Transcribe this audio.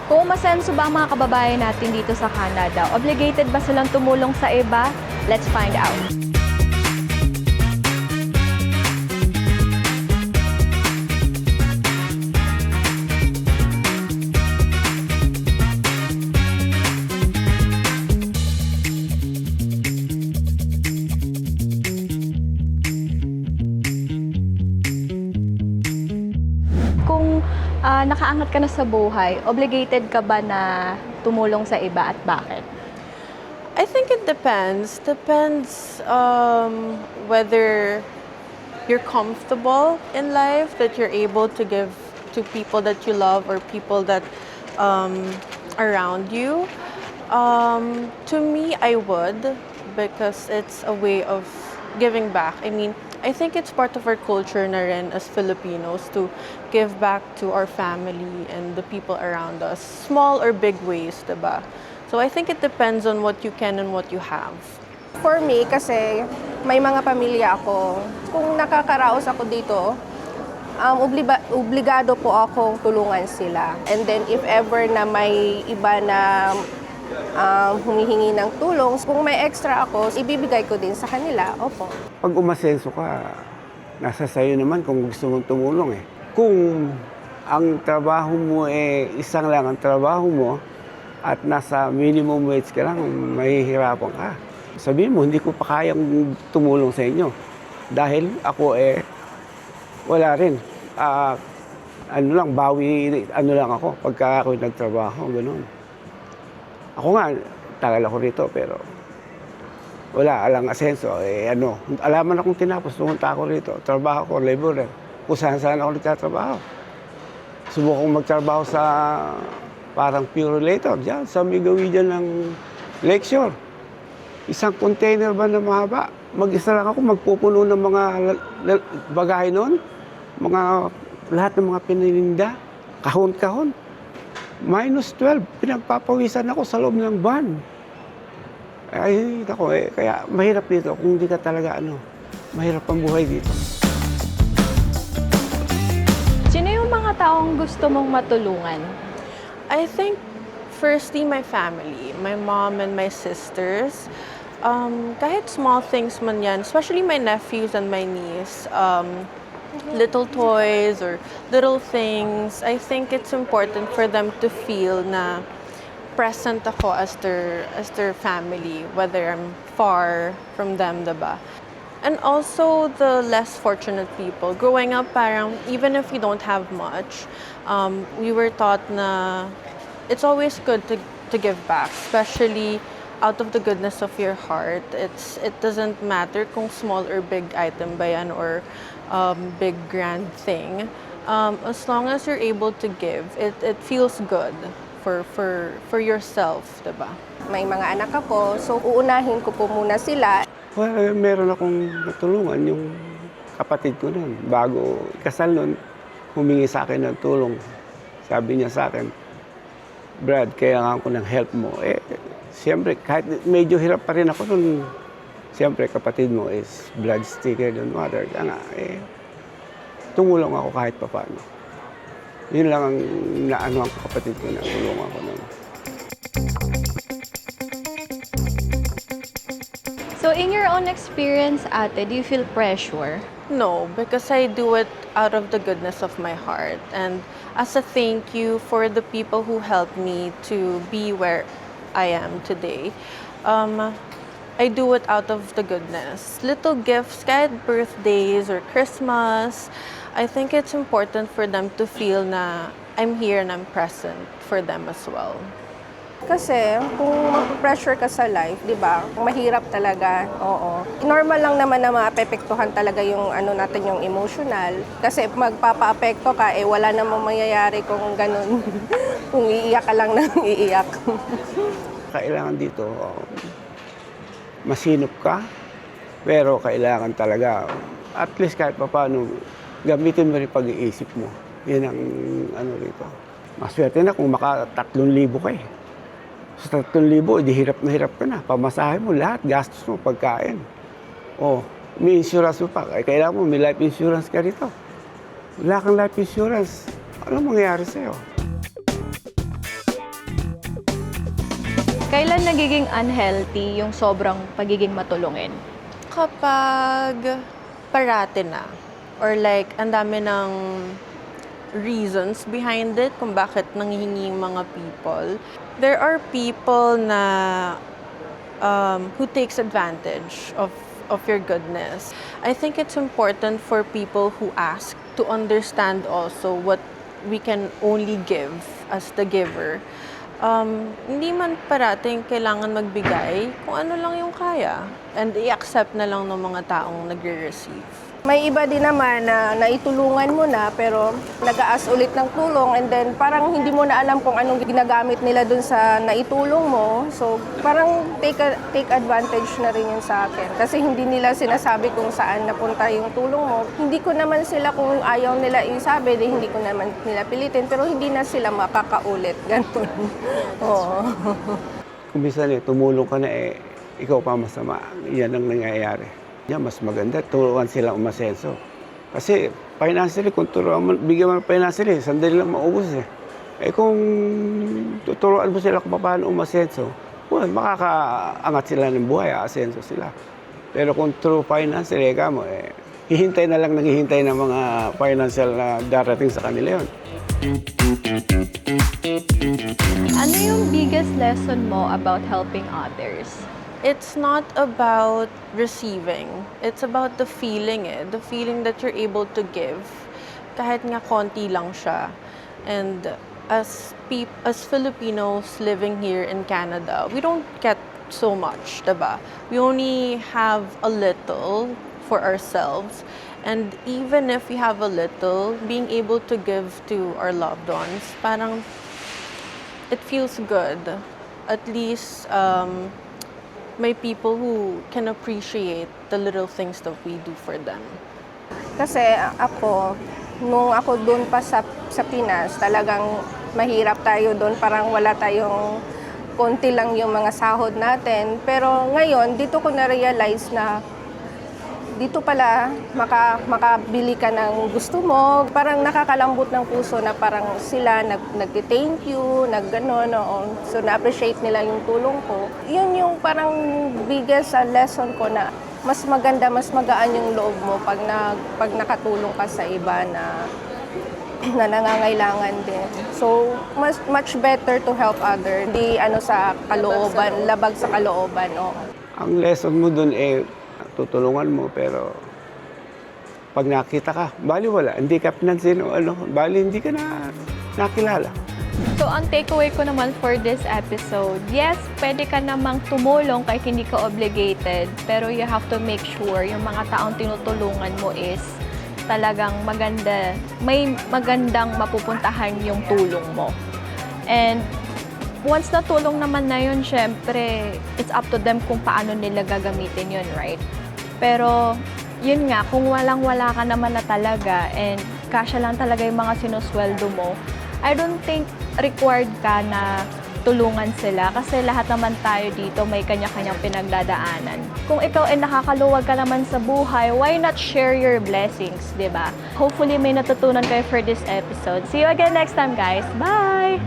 Kung umasenso ba ang mga kababayan natin dito sa Canada, obligated ba silang tumulong sa iba? Let's find out. Kung nakaangat ka na sa buhay, obligated ka ba na tumulong sa iba at bakit? I think it depends. Depends whether you're comfortable in life, that you're able to give to people that you love or people that around you. To me, I would, because it's a way of giving back. I mean, I think it's part of our culture na rin as Filipinos to give back to our family and the people around us, small or big ways, diba? So I think it depends on what you can and what you have. For me, kasi may mga pamilya ako. Kung nakakaraos ako dito, obligado po akong tulungan sila. And then if ever na may iba na humihingi ng tulong, kung may extra ako, ibibigay ko din sa kanila. Opo. Pag umasenso ka, nasa sayo naman kung gusto mong tumulong eh. Kung ang trabaho mo isang lang ang trabaho mo at nasa minimum wage ka lang, mahihirapan ka. Sabihin mo, hindi ko pa kayang tumulong sa inyo. Dahil ako wala rin. Bawi lang ako pagka ako nagtrabaho, gano'n. Ako nga, tagal ako rito, pero alang asenso. Alaman akong tinapos, pumunta ako rito. Trabaho ko, laborer. Kung saan ako nagtatrabaho. Subukong magtrabaho sa parang pure relator, dyan, sa Migawi dyan ng Lakeshore. Isang container ba na mahaba? Mag-isa lang ako, magpupuno ng mga bagahe noon. Lahat ng mga pinininda, kahon-kahon. -12, pinagpapawisan ako sa loob ng van. Kaya mahirap dito kung hindi ka talaga mahirap ang buhay dito. Sino yung mga taong gusto mong matulungan? I think, firstly, my family, my mom and my sisters. Kahit small things man yan, especially my nephews and my niece, little toys or little things, I think it's important for them to feel na present ako as their family, whether I'm far from them, diba? And also the less fortunate people. Growing up, parang even if we don't have much, we were taught na it's always good to give back, especially out of the goodness of your heart. It doesn't matter kung small or big item ba yan or big grand thing. As long as you're able to give, it feels good for yourself, diba? May mga anak ako, so uunahin ko po muna sila. Well, meron akong natulungan yung kapatid ko noon. Bago ikasal noon, humingi sa akin ng tulong. Sabi niya sa akin, Brad, kailangan ko ng help mo. Siyempre, kahit medyo hirap pa rin ako noon, siyempre, kapatid mo is blood thicker than water. Kaya nga, tumulong ako kahit pa paano. Yun lang ang naano ang kapatid ko na tulungan ko noon. So in your own experience, ate, do you feel pressure? No, because I do it out of the goodness of my heart. And as a thank you for the people who helped me to be where I am today, I do it out of the goodness. Little gifts, kahit birthdays or Christmas, I think it's important for them to feel na I'm here and I'm present for them as well. Kasi kung mag-pressure ka sa life, di ba, mahirap talaga, oo. Normal lang naman na maapektuhan talaga yung natin yung emotional. Kasi magpapa-apekto ka, wala namang mangyayari kung ganun. Kung iiyak ka lang nang iiyak. Kailangan dito, masinop ka, pero kailangan talaga, at least kahit pa paano, gamitin mo rin pag-iisip mo. Yan ang rito. Maswerte na kung maka 3,000 ka eh. Sa 3,000, di hirap na hirap ka na. Pamasahe mo lahat, gastos mo, pagkain. May insurance mo pa. Kailangan mo, may life insurance ka rito. Wala kang life insurance, ano mangyayari sa'yo? Kailan nagiging unhealthy yung sobrang pagiging matulungin? Kapag parati na. Or like, ang dami ng reasons behind it kung bakit nanghihingi yung mga people. There are people na who takes advantage of your goodness. I think it's important for people who ask to understand also what we can only give as the giver. Hindi man parating kailangan magbigay kung ano lang yung kaya and i-accept na lang ng mga taong nagre-receive. May iba din naman na naitulungan mo na pero nag-aas ulit ng tulong and then parang hindi mo na alam kung anong ginagamit nila dun sa naitulong mo. So parang take advantage na rin yun sa akin. Kasi hindi nila sinasabi kung saan napunta yung tulong mo. Hindi ko naman sila kung ayaw nila isabi, hindi ko naman nila pilitin pero hindi na sila makakaulit. Ganun. Oo. Kung minsan tumulong ka na ikaw pa masama. Yan ang nangyayari. Yan, mas maganda, turuan silang umasenso. Kasi financially, kung bigyan mo ng financially, sandali lang maubos kung tuturuan mo sila kung paano umasenso, well, makakaangat sila ng buhay, aasenso sila. Pero kung through financially, hihintay na lang naghihintay ng mga financial na darating sa kanila yon. Ano yung biggest lesson mo about helping others? It's not about receiving. It's about the feeling The feeling that you're able to give. Kahit nga konti lang siya. And as Filipinos living here in Canada, we don't get so much, diba? We only have a little for ourselves. And even if we have a little, being able to give to our loved ones, parang it feels good. At least, may people who can appreciate the little things that we do for them. Kasi nung ako doon pa sa Pinas, talagang mahirap tayo doon. Parang wala tayong konti lang yung mga sahod natin. Pero ngayon, dito ko na-realize na dito pala makabili ka ng gusto mo. Parang nakakalambot ng puso na parang sila nag-thank you, nag-ganon. So na-appreciate nila yung tulong ko. Yun yung parang biggest lesson ko na mas maganda, mas magaan yung loob mo pag nakatulong ka sa iba na nangangailangan din. So much better to help other. Hindi sa kalooban, labag sa kalooban. Ang lesson mo dun tutulungan mo, pero pag nakita ka, bali wala, hindi ka pinansin o bali hindi ka nakilala. So, ang takeaway ko naman for this episode, yes, pwede ka namang tumulong kahit hindi ka obligated, pero you have to make sure yung mga taong tinutulungan mo is talagang maganda, may magandang mapupuntahan yung tulong mo. And once na tulong naman na yun, syempre, it's up to them kung paano nila gagamitin yun, right? Pero, yun nga, kung walang-wala ka naman na talaga and kasya lang talaga yung mga sinusweldo mo, I don't think required ka na tulungan sila kasi lahat naman tayo dito may kanya-kanyang pinagdadaanan. Kung ikaw ay nakakaluwag ka naman sa buhay, why not share your blessings, di ba? Hopefully may natutunan kayo for this episode. See you again next time, guys. Bye!